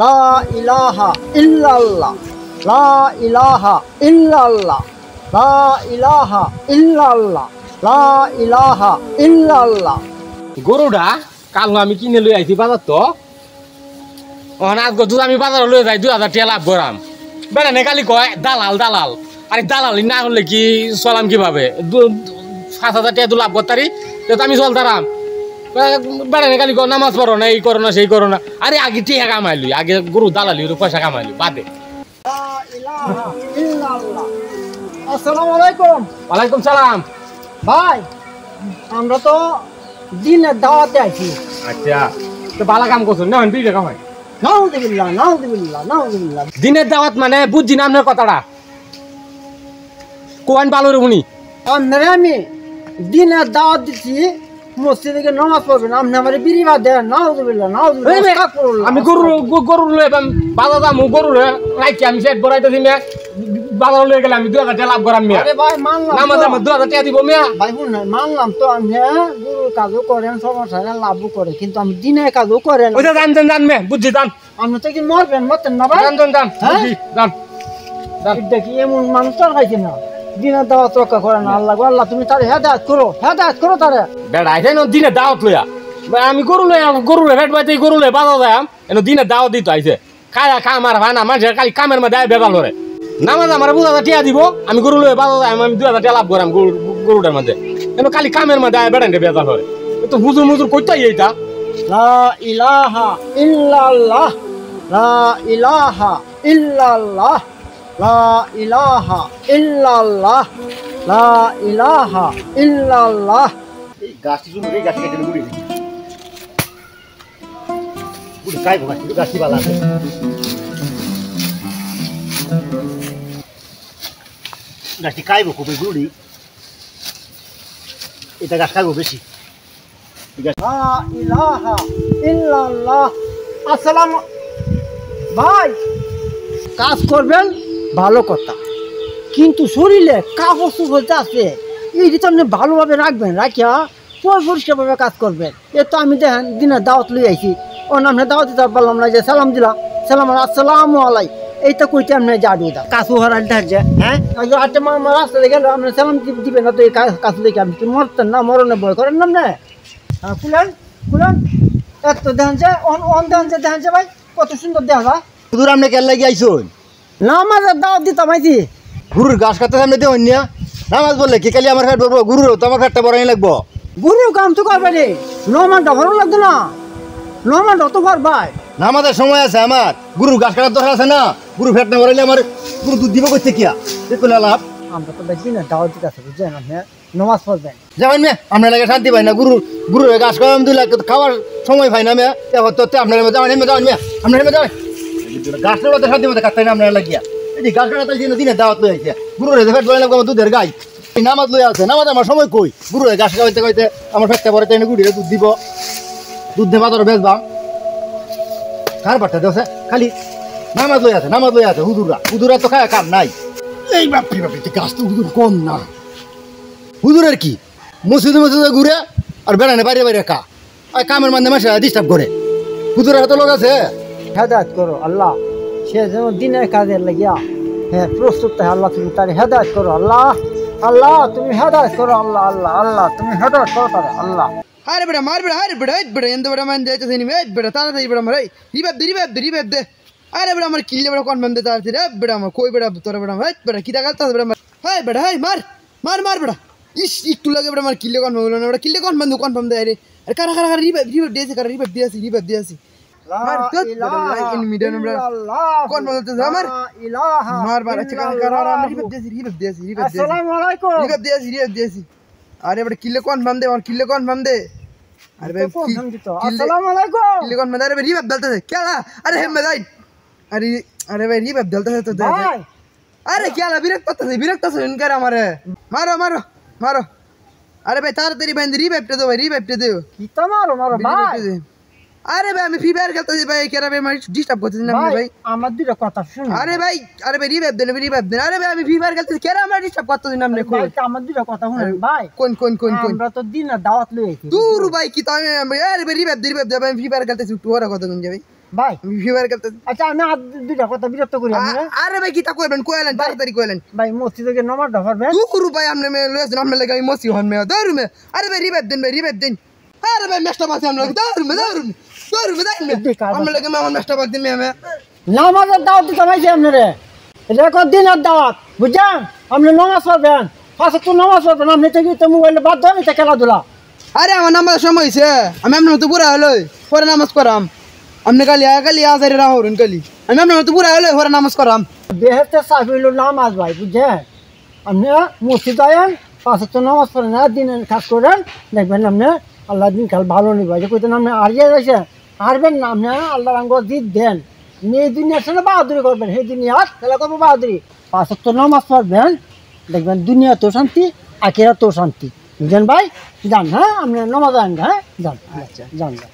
লা ইলাহা ইল্লাল্লাহ, লা ইলাহা ইল্লাল্লাহ, লা ইলাহা ইল্লাল্লাহ, লা ইলাহা ইল্লাল্লাহ। গরুটা কাল আমি কিনে লই আইছি বাজার তো আজকে দুধ আমি বাজারে লই যাই 2000 টাকা লাভ করাম বেড়া নে কালি কয় দালাল দালাল আরে দালালি না হলে কি চলাম কিভাবে 5000 টাকা লাভ করতারি তো আমি চলতারাম বেড়া নে কালি কয় নামাজ পড়ো না এই করো না সেই করো না আরে আগে টিয়া কামাইলি আগে গরু দালালি পয়সা কামাইলি বাদে। লা ইলাহা ইল্লাল্লাহ। আসসালামু আলাইকুম। ওয়ালাইকুম সালাম। ভাই আমরা তো দিনের দাওয়াতে আইছি। আচ্ছা তো ভালো কাম করছেন না বিড়ি কামাই নাউযুবিল্লাহ নাউযুবিল্লাহ নাউযুবিল্লাহ। দিনের দাওয়াত মানে বুঝছি না আপনার কথাটা কোন ভালো রে উনি আপনারা আমি দিনের দাওয়াত দিচ্ছি মসজিদে গিয়ে নামাজ পড়বেন আপনি আমার বিড়ি বাদ দেন। নাউযুবিল্লাহ নাউযুবিল্লাহ। আমি গরু গরু লয়ে বাজার দাম গরু রাইছি আমি সেট বড়াইতেছি মেয়ে বাজার লয়ে গেলে আমি 2000 টাকা লাভ করাম মেয়ে। আরে ভাই মানলাম নামাজ আমার 2000 টাকা দিব মেয়ে। ভাই শুন মানলাম তো আপনি গুরুর কাজও করেন সমস্যা নেই লাভও করে কিন্তু আমি দিনের কাজও করেন। ওইটা জান মেয়ে বুঝছি জান আপনি তো কি মরবেন মরতেন না ভাই। জান বুঝছি জান এটা কি এমন মানুষ তো খাইছে না দিনের দাওয়াত রক্ষা করে না। আল্লাহ আল্লাহ তুমি তারে হেদায়েত করো তারে। বেড়া আইছে না দিনে দাওয়াত লইয়া আমি গরু ভেট পাইতে গরু লয়ে বাজার যাম এনে দিনে দাওয়াত দিত আইছে খায়া খা আমার ভাই না মানুষের খালি কামের মধ্যে বেজাল ধরে নামাজ আমার 2000 টাকা দিব আমি গরু লয়ে বাজার যাই আমি 2000 টাকা লাভ করাম গরুটার মধ্যে এনে খালি কামের মধ্যে বেড়াইতে বেজাল ধরে তো হুজুর কইতে এইটা। লা ইলাহা ইল্লাল্লাহ, লা ইলাহা ইল্লাল্লাহ, লা ইলাহা ইল্লাল্লাহ, লা ইলাহা ইল্লাল্লাহ। এই গাছটি শুনুন এই গাছটি কেটে গুড়ি গুড়ি কাইবো গাছটি বালা আছে গাছটি কাইবো খুব গুড়ি এটা গাছ খাইবো বেশি। লা ইলাহা ইল্লাল্লাহ। আসসালামু ভাই কাজ করবেন ভালো কথা কিন্তু শরীরে কাপড় চোপড় আছে এই তো আপনি ভালোভাবে রাখবেন রাখিয়া পরিষ্কারভাবে কাজ করবেন। এ তো আমি দেখেন দিনের দাওয়াত লই আইছি ও নামে দাওয়াত দিতে পারলাম না যে সালাম দিলাম সালাম আসসালামু আলাই এইটা কইতে আপনি জাডু দা কাছু হারাল ধারছে হ্যাঁ আটটা মা রাস্তা দেখে আপনি সালাম দিবেন না তো এই কাছু দেখে আপনি কি মরতেন না মরণে ভয় করেন না হ্যাঁ খুলেন এত দেখেন যে দেখেন যে ভাই কত সুন্দর দেখা যায়। হুজুর আপনি কেন লাগি আইছুন নামাজের দাওয়াত দিতাম আইছি গুরুর গাছ কাটতে সামনে দেবেন না নামাজ বললে কি কালি আমার ফেট বলবো গুরুর তো আমার ফেটটা বড় লাগবো গুরু কাম তো করবে রে নমানটা ভালো লাগতো না নমানটা তো ভাই নামাজের সময় আছে আমার গুরুর গাছ কাটার দরকার আছে না গুরু ফেট না বড়াইলে আমার গুরু দুধ দিব করতে কিয়া দেখুন লাভ আমরা তো বেশি না দাওয়াত দিতে আছে বুঝছেন আপনি নামাজ পড়বেন যাবেন মেয়ে আপনার লাগে শান্তি পাই না গুরুর গাছ করাম 2 লাখ খাওয়ার সময় পাই না মেয়ে আপনার যাবেন মেয়ে আপনার যাবেন গাছ কাটাতে শান্তি মতো কাটতে না আপনার লাগিয়া এই গাছ কাটাতে দিনে দাওয়াত লই আইছে গুরুর ফেট বড়াই লাগবো দুধের গাই নামাজ লই আছে নামাজ আমার সময় কই গুরুর গাছ খাওয়াইতে আমার ফেটটা বড় তাই গুড়িরে দুধ দিব দুধ দিয়ে বাজারে বেচবাম কার বাট্টা দেওয়া খালি নামাজ লই আছে হুজুরা তো খায় কাম নাই এই বাপরি গাছ তো হুজুর কম না হুজুরের কি মসজিদে ঘুরে আর বেড়ানে বাইরে কা আর কামের মধ্যে মাসে ডিস্টার্ব করে হুজুরের হাতে লোক আছে হেদায়েত করো আল্লাহ সে যেন দিনের কাজের লাগিয়া হ্যাঁ প্রস্তুত থাকে আল্লাহ তুমি তার হেদায়েত করো আল্লাহ তুমি হেদায়েত করো আল্লাহ তুমি হেদায়েত করো তার আল্লাহ। अरे बेटा मार बेटा अरे बेटा एंद बेटा मैं देते थे नहीं बेटा तारा था बेटा मरे रिबेब दे अरे बेटा हमारे किले बेटा कौन बंदे तार थे रे बेटा हम कोई बेटा तोरा बेटा किदा गलत था बेटा हाय बेटा हाय मार बेटा इस तू लगे बेटा हमारे किले कौन बोलो ना बेटा किले कौन बंदे अरे करा रिबेब दे सी मार तो इन मीडिया में बेटा कौन बोलते थे हमार मार अच्छा करा रिबेब दे सी अस्सलाम वालेकुम रिबेब दे सी अरे बेटा किले कौन बंदे अरे भाई अस्सलाम वालेकुम किले कौन बंदे अरे भाई रिबेब डालते थे क्या अरे हम बताई अरे भाई रिबेब डालते थे तो भाई अरे क्या विरक्त से इनकर हमारे मारो अरे भाई तारा तेरी बहन रिबेब दे कितना मारो भाई अरे भाई আমি ফ্রি ফায়ার খেলতেছি ভাই কেরা ভাই মারি ডিস্টার্ব করতেছি না ভাই আমার দুটো কথা শুনুন আরে ভাই রিভাইভ দেন আরে ভাই আমি ফ্রি ফায়ার খেলতেছি কেরা আমরা ডিস্টার্ব করতেছি না ভাই আমার দুটো কথা শুনুন ভাই কোন আমরা তো দিনে দাওয়াত লই আইছি দূর ভাই কি তাই আরে ভাই রিভাইভ দে আমি ফ্রি ফায়ার খেলতেছি একটু ওরা কথা কোন যাবে ভাই ফিভার খেলতেছি। আচ্ছা আমি আর দুইটা কথা বিরক্ত করি আপনারা আরে ভাই কিতা কইবেন কইলেন তাড়াতাড়ি কইলেন। ভাই মসজিদে গিয়ে নামাজটা পড়বেন দুকুরু ভাই আপনি মে লয়েছেন আপনি লাগি আমি মসি হন মে দৌড়ু মে। আরে ভাই রিভাইভ দেন ভাই রিভাইভ দেন। আরে ভাই মেস্টা বাসে আমরা দৌড়ু মে দৌড়ু মে দৌড়ু মে দেন মে আপনি লাগি মে আমার মেস্টা বাস দিন মে। নামাজের দাওয়াত দিতে পাইছি আপনারে রেকর্ড দিনের দাওয়াত বুঝছেন আপনি নামাজ পড়বেন ফাঁসে তো নামাজ পড়বেন আপনি থেকে তো মোবাইলে বাদ ধরেন এটা খেলাধুলা আরে আমার নামাজ সময় হয়েছে আমি আপনার মতো পুরা হলো পরে নামাজ করাম। আপনি কালি আজারে রাহরুন কালি আমি আপনার মতো পুরা হলো পরে নামাজ করাম। বেহেতে চাকরি হলো নামাজ ভাই বুঝছেন আপনি মসজিদ আয়েন পাঁচে তো নামাজ পড়েন আর দিনের কাজ করেন দেখবেন আপনি আল্লাহ দিন কাল ভালো নিব যে কইতেন আপনি হারিয়ে গেছেন হারবেন না আপনি আল্লাহ রাঙ্গ জিত দেন এই দুনিয়ার সাথে বাহাদুরি করবেন সেই দুনিয়ার খেলা করবো বাহাদুরি পাঁচে তো নামাজ পড়বেন দেখবেন দুনিয়া তো শান্তি আখেরা তো শান্তি বুঝলেন ভাই যান হ্যাঁ আপনি নামাজ আইন হ্যাঁ যান আচ্ছা যান যান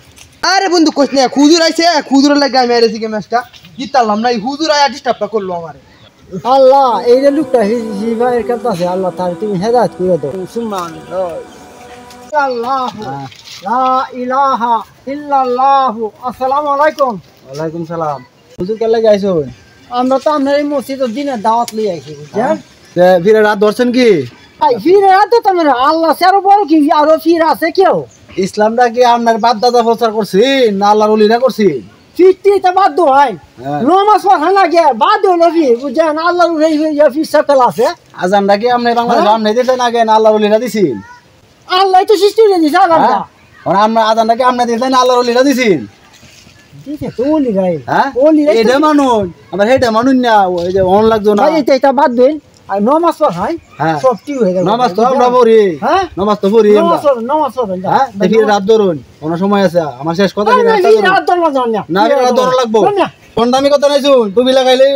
আরে বন্ধু কোচ না খুজুর আইছে খুজুর লাগে আমি আইছি কে ম্যাচটা জিতলাম না এই খুজুর আয়া ডিস্টার্বটা করলো আমারে। আল্লাহ এই যে লোকটা হিবাইয়ের কাছে আছে আল্লাহ তার তুমি হেদায়েত করে দাও সুবহানাল্লাহ আল্লাহু লা ইলাহা ইল্লাল্লাহু আসসালামু আলাইকুম। ওয়ালাইকুম সালাম। হুজুর কে লাগে আইছো? আমরা তো আপনার এই মসজিদের দিনে দাওয়াত লই আইছি বুঝছেন ফিরে রাত ধরছেন কি? ভাই ফিরে তো তোমার আল্লাহ সেরো বড় কি আরো ফিরে আছে কেউ ইসলামটা কি আপনার বাপ দাদা প্রচার করছি না আল্লাহর ওলিরা করছি? ফিরতে বাধ্য হয় নমাজ পড়া লাগে বাধ্য হলো ফির বুঝছেন আল্লাহর ফির সাথে আছে আজানটা কি আপনি বাংলাদেশ আপনি দিতেন আগে না আল্লাহর ওলিরা দিছেন? আল্লাহ তো সৃষ্টি করে দিছে আল্লাহ আমরা আজানটা কি আপনি দিতেন না আল্লাহর ওলিরা দিছেন? দিছে তো ওলি গাই হ্যাঁ ওলি এটা মানুন আমরা হেটা মানুন না ওই যে অন লাগতো না ভাই এটা বাদ দেন আর নমাজ পড়াই হ্যাঁ। সব ঠিক হয়ে গেল নামাজ তো আমরা পড়ি হ্যাঁ নামাজ তো পড়ি আমরা নমাজ পড়েন হ্যাঁ দেখি রাত ধরুন কোনো সময় আছে আমার শেষ কথা কি রাত ধরুন না রাত ধরুন লাগবো কোন দামি কথা নাই শুন তুমি লাগাইলে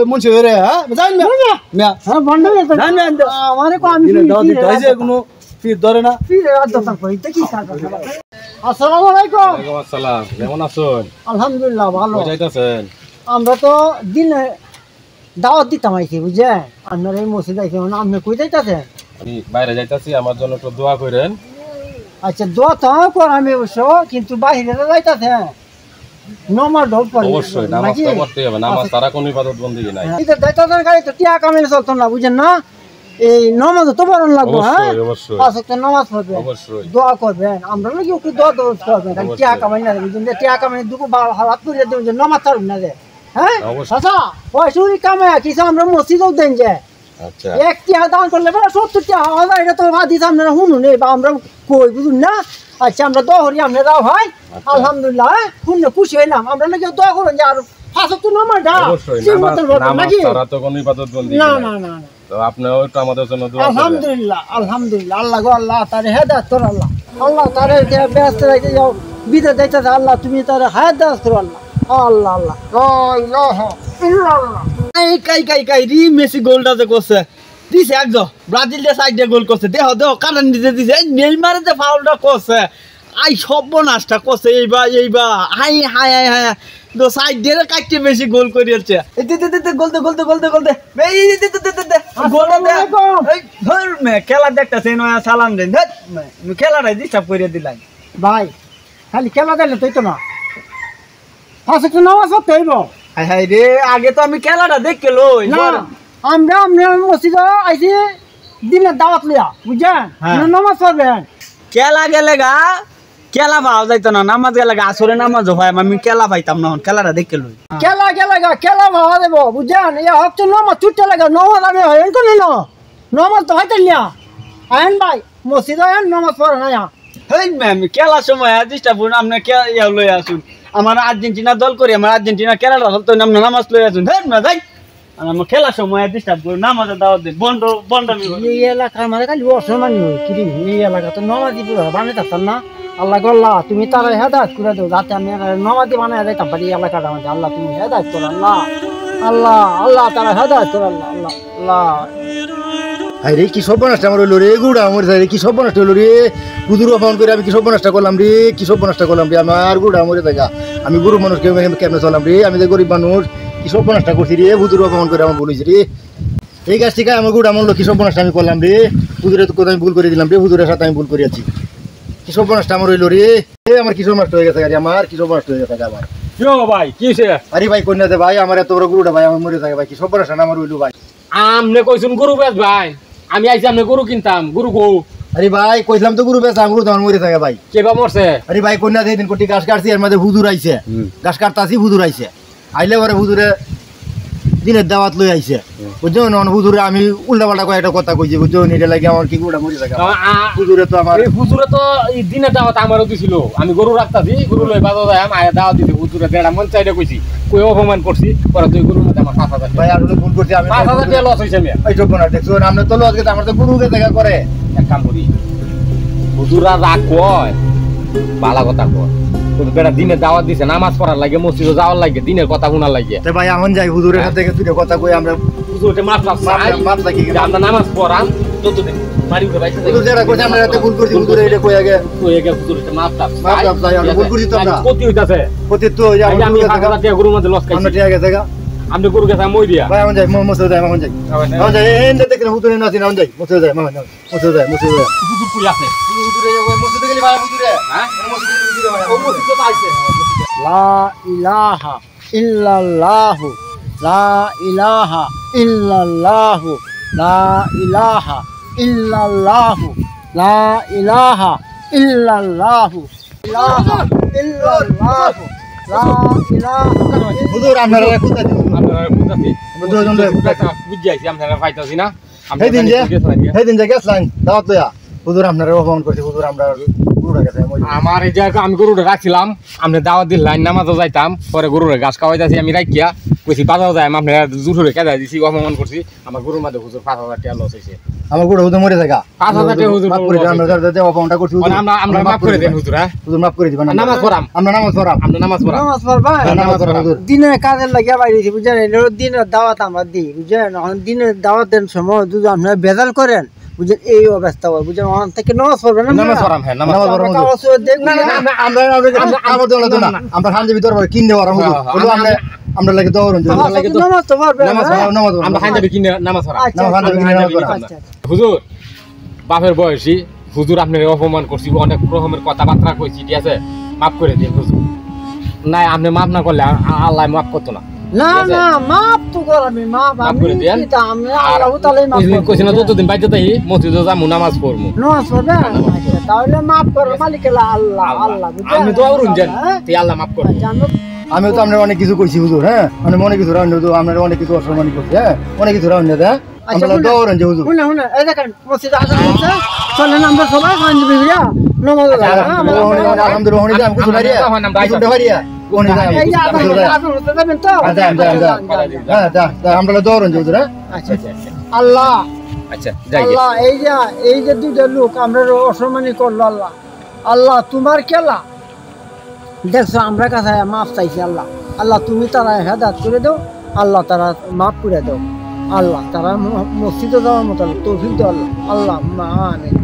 মুন্সি হয়ে রে হ্যাঁ জান না হ্যাঁ বন্ধ হয়ে গেছে জান আমারে কো আমি দাও দিতে হইছে কোনো ফির ধরে না ফিরে রাত দরকার করি দেখি আসসালামু আলাইকুম। ওয়ালাইকুম আসসালাম কেমন আছেন? আলহামদুলিল্লাহ ভালো। কই যাইতাছেন? আমরা তো দিনে দাওয়াত দিতাম আইছি বুঝছেন আপনার এই মসজিদ আইছি আপনি কই যাইতাছেন? আমি বাইরে যাইতাছি আমার জন্য একটু দোয়া করেন। আচ্ছা দোয়া তো আমি অবশ্য কিন্তু বাহিরে যাইতাছেন নমাজ ঢোক পড়ে অবশ্যই নামাজ তো পড়তে হবে, নামাজ ছাড়া কোনো ইবাদত বন্দেগী নাই। এটা যাইতাছেন গাড়ি তো টিয়া কামিয়ে চলতো না বুঝেন না এই নমাজ তো পড়ন লাগবো হ্যাঁ অবশ্যই অবশ্যই পাঁচ ওয়াক্ত নামাজ পড়বেন অবশ্যই দোয়া করবেন আমরা নাকি একটু দোয়া করবেন খালি টিয়া কামাই না বুঝেন টিয়া কামাই দুটো হালাত করে দেবেন যে নমাজ ছাড়ুন না যে হ্যাঁ অবশ্যই। আচ্ছা পয়সুরি কামাই কিছু আমরা মসজিদেও দেন যে আচ্ছা এক টিয়া দান করলে বড় 70 টাকা এটা তো হাদিস আপনারা শুনুন এই বা আমরা কই বুঝুন না আচ্ছা আমরা দোয়া করি আপনারাও হয় আলহামদুলিল্লাহ শুনে খুশি হইলাম আমরা নাকি দোয়া করুন যে আর ফাঁসে তো নামাজ অবশ্যই নামাজ ছাড়া তো কোনো ইবাদত বন্দেগী না নাই। না না তো আপনিও একটু আমাদের জন্য দোয়া করবেন। আলহামদুলিল্লাহ আলহামদুলিল্লাহ আল্লাহ গো আল্লাহ তারে হেদায়েত করো আল্লাহ আল্লাহ তারে ব্যস্ত রেখে যাও বিদায় দিতে আল্লাহ তুমি তারে হেদায়েত করো আল্লাহ আল্লাহ আল্লাহ লা ইলাহা ইল্লাল্লাহ কাই রি মেসি গোলটা যে করছে দিছে একদম ব্রাজিল যে সাইড দিয়ে গোল করছে দেহ কারণ দিছে নেইমারে যে ফাউলটা করছে আই সর্বনাশটা করছে এইবা হাই হাই হাই হাই তো সাইড দিয়ে কাটতে বেশি গোল করিয়েছে গোল খেলা দেখতেছে সালাম দেন খেলাটাই ডিস্টার্ব করে দিলাই ভাই খালি খেলা দিলে তুই তো না ফাঁসে তো নামাজ পড়তে হইব হাই হাই রে আগে তো আমি খেলাটা দেখে লই না আমরা মসজিদে আইছি দিনের দাওয়াত লিয়া বুঝছেন নামাজ পড়বেন খেলা গেলে গা খেলা পাওয়া যাইতো না নামাজ গেলে গা আসরে নামাজ হয় আমি খেলা পাইতাম না খেলাটা দেখে লই খেলা গেলে খেলা ভাবা দেবো বুঝছেন এ হক তো নামাজ ছুটতে লাগে নামাজ আমি হয় তো না নামাজ তো হয়তো লিয়া আইন ভাই মসজিদে আইন নামাজ পড়ে না হেই ম্যাম খেলার সময় ডিস্টার্ব করুন আপনি লই আসুন আমার আর্জেন্টিনা দল করি আমার আর্জেন্টিনা খেলাটা হল তো আপনি নামাজ লই আসুন হেই না যাই আমার খেলার সময় ডিস্টার্ব করুন নামাজের দাওয়াত দিন বন্ধ এই এলাকার মানে খালি অসম্মানি হয় কিরি এই এলাকা তো নমাজি পুরো বানিয়ে থাকতাম না আল্লাহ গল্লাহ তুমি তারা হেদায়ত করে দেবো যাতে আমি নমাজি বানিয়ে যাইতাম পারি এই এলাকাটা আমাদের আল্লাহ তুমি হেদায়ত করো আল্লাহ আল্লাহ আল্লাহ তারা হেদায়ত করো আল্লাহ আল্লাহ আল্লাহ হাই রে কি সর্বনাশটা আমার হইলো রে গুড়া আমার রে কি সর্বনাশটা হইলো রে গুদুর অপমান করে আমি কি সর্বনাশটা করলাম রে কি সর্বনাশটা করলাম রে আমার গুড়া মরে দেখা আমি গরু মানুষ কেমনে চলাম রে আমি যে গরিব মানুষ কি সর্বনাশটা করছি রে গুদুর অপমান করে আমার বলেছি রে এই কাজ থেকে আমার গুড়া আমার কি সর্বনাশটা আমি করলাম রে হুজুরের তো আমি ভুল করে দিলাম রে হুজুরের সাথে আমি ভুল করিয়াছি কি সর্বনাশটা আমার হইলো রে আমার কি সর্বনাশটা হয়ে গেছে আমার কি সর্বনাশটা হয়ে গেছে আমার কি হলো ভাই কি হয়েছে আরে ভাই কন্যা দে ভাই আমার এত বড় গরুটা ভাই আমার মরে থাকে ভাই কি সব বড় আমার হইলো ভাই আমনে কইছুন গরু বেচ ভাই আমি আইছি আমনে গরু কিনতাম গরু গো আরে ভাই কইলাম তো গরু বেচা গরু তো আমার মরে থাকে ভাই কেবা মরছে আরে ভাই কন্যা দে দিন কোটি গাছ কাটছি এর মধ্যে হুজুর আইছে গাছ কাটতাছি হুজুর আইছে আইলে পরে হুজুরে দিনের দাওয়াত লই আইছে বুঝছো না হুজুরে আমি উল্টা পাল্টা কয়েকটা কথা কইছি বুঝছো এটা লাগে আমার কি গরুটা মরে থাকে হুজুরে তো আমার এই হুজুরে তো এই দিনে দাওয়াত আমারও দিছিল আমি গরু রাখতাছি গরু লই বাজার যাই আমি আয়া দাওয়াত দিতে হুজুরে দেড়া মন চাইলে কইছি কই অপমান করছি পরে তুই গরুর মধ্যে আমার 5000 ভাই আসলে ভুল করছি আমি 5000 টাকা লস হইছে মিয়া এই যোগ্য না দেখছো আমরা তো লস গেছে আমার তো গরুকে দেখা করে এক কাম করি হুজুরা রাগ কয় বালা কথা কয় কিন্তু বেটা দিনে দাওয়াত দিছে নামাজ পড়ার লাগে মসজিদে যাওয়ার লাগে দিনের কথা শোনার লাগে তে ভাই আমন যাই হুজুরের হাত থেকে তুই কথা কই আমরা হুজুরকে মাফ চাই মাপ লাগি আমরা নামাজ পড়ান যতদিন বাড়ি উঠে বাইতে হুজুর যেটা কইছে আমরা রাতে ভুল করছি হুজুরে এটা কই আগে তো একে হুজুরকে মাফ চাই আমরা ভুল করছি তো আমরা কতি হইতাছে প্রতি তো ওই যে আমি আমরা 5000 টাকা গরুর মধ্যে লস আমরা খাইছি ঠিক আছে আপনি গরু গেছে মই দিয়া ভাই আমন যাই মসজিদে যাই আমন যাই আমন যাই এই দেখেন হুজুরে নাছি আমন যাই মসজিদে যাই মসজিদে যাই হুজুর কই আছে হুজুরে ওই মসজিদে গেলি ভাই হুজুরে হ্যাঁ মসজিদে হুজুরে ভাই ও মসজিদে তো আইছে লা ইলাহা ইল্লাল্লাহু লা ইলাহা ইল্লাল্লাহু লা ইলাহা ইল্লাল্লাহু লা ইলাহা ইল্লাল্লাহু ইলাহা ইল্লাল্লাহু লা ইলাহা হুজুর আপনারা কোথায় দিন আপনারা বুঝাছি আমরা দুজন বুঝি আইছি আপনারা পাইতাছি না সেই দিন যে গেছিলেন দাওয়াত লইয়া হুজুর আপনারা অপমান করছি হুজুর আমরা গরুটা গেছে আমার এই জায়গা আমি গরুটা রাখছিলাম আপনি দাওয়াত দিলেন নামাজও যাইতাম পরে গরুরে ঘাস খাওয়াইতাছি আমি রাখিয়া কইছি বাজাও যাই আপনারা জুঠুরে কেদাই দিছি অপমান করছি আমার গরুর মাঝে হুজুর 5000 টাকা লস হইছে আমার গরু হুজুর মরে থাকা 5000 টাকা হুজুর মাফ করে দিন আমরা যাতে অপমানটা করছি হুজুর আমরা মাফ করে দেন হুজুর হ্যাঁ হুজুর মাফ করে দিবেন নামাজ পড়াম আমরা নামাজ পড়াম আপনি নামাজ পড়াম নামাজ পড়বা নামাজ পড়াম হুজুর দিনের কাজের লাগিয়া বাইরেছি বুঝছেন দিনের দাওয়াত আমরা দিই বুঝছেন এখন দিনের দাওয়াতের সময় যদি আপনারা বেজাল করেন বুঝছেন এই অবস্থা হয় বুঝছেন ওখান থেকে নামাজ পড়বেন নামাজ পড়াম হ্যাঁ নামাজ নামাজ পড়াম হুজুর আমরা আমরা হান্দি ভিতর কিনতে পারবো হুজুর বলো আমরা লাগে দৌড়ন নামাজ তো পড়বেন নামাজ আমরা হাইজাবে কিনে নামাজ পড়াম আচ্ছা হুজুর বাপের বয়সী হুজুর আপনার অপমান করছি অনেক রকমের কথাবার্তা কইছি ঠিক আছে মাফ করে দিন হুজুর নাই আপনি মাফ না করলে আল্লাহ মাফ করতো না না না মাপ তো করবি মাপ মাফ করে দেন আমি আল্লাহ তাআলাই মাপ করব কইছি না যতদিন বাইতে তাই মসজিদে যাবো নামাজ পড়বো নামাজ পড়বেন আচ্ছা তাহলে মাপ করো মালিক আল্লাহ আল্লাহ বুঝছেন আমি দোয়া করুন জান তুই আল্লাহ মাফ করবে জানো আমিও তো আপনার অনেক কিছু কইছি হুজুর হ্যাঁ মানে মনে কিছু রান্না তো আপনার অনেক কিছু অসম্মানি করছি হ্যাঁ অনেক কিছু রান্না দেয় আমরা দৌড়ন যে হুজুর শুনে শুনে এই দেখেন মসজিদে আজান হচ্ছে চলেন আমরা সবাই খান দিবি ভাইয়া নামাজ আলহামদুলিল্লাহ আমি কিছু না রিয়া কিছু দেখারিয়া এই যে আজান হচ্ছে যাবেন তো হ্যাঁ আমরা দৌড়ন যে হুজুর হ্যাঁ আচ্ছা আল্লাহ আচ্ছা যাই আল্লাহ এই যে দুইটা লোক আমরা অসম্মানী করলো আল্লাহ আল্লাহ তোমার খেলা দেখছো আমরা কাছে মাফ চাইছি আল্লাহ আল্লাহ তুমি তারা হেদায়েত করে দাও আল্লাহ তারা মাফ করে দাও আল্লাহ তারা মসজিদে যাওয়ার মতো তৌফিক দাও আল্লাহ আল্লাহ আমিন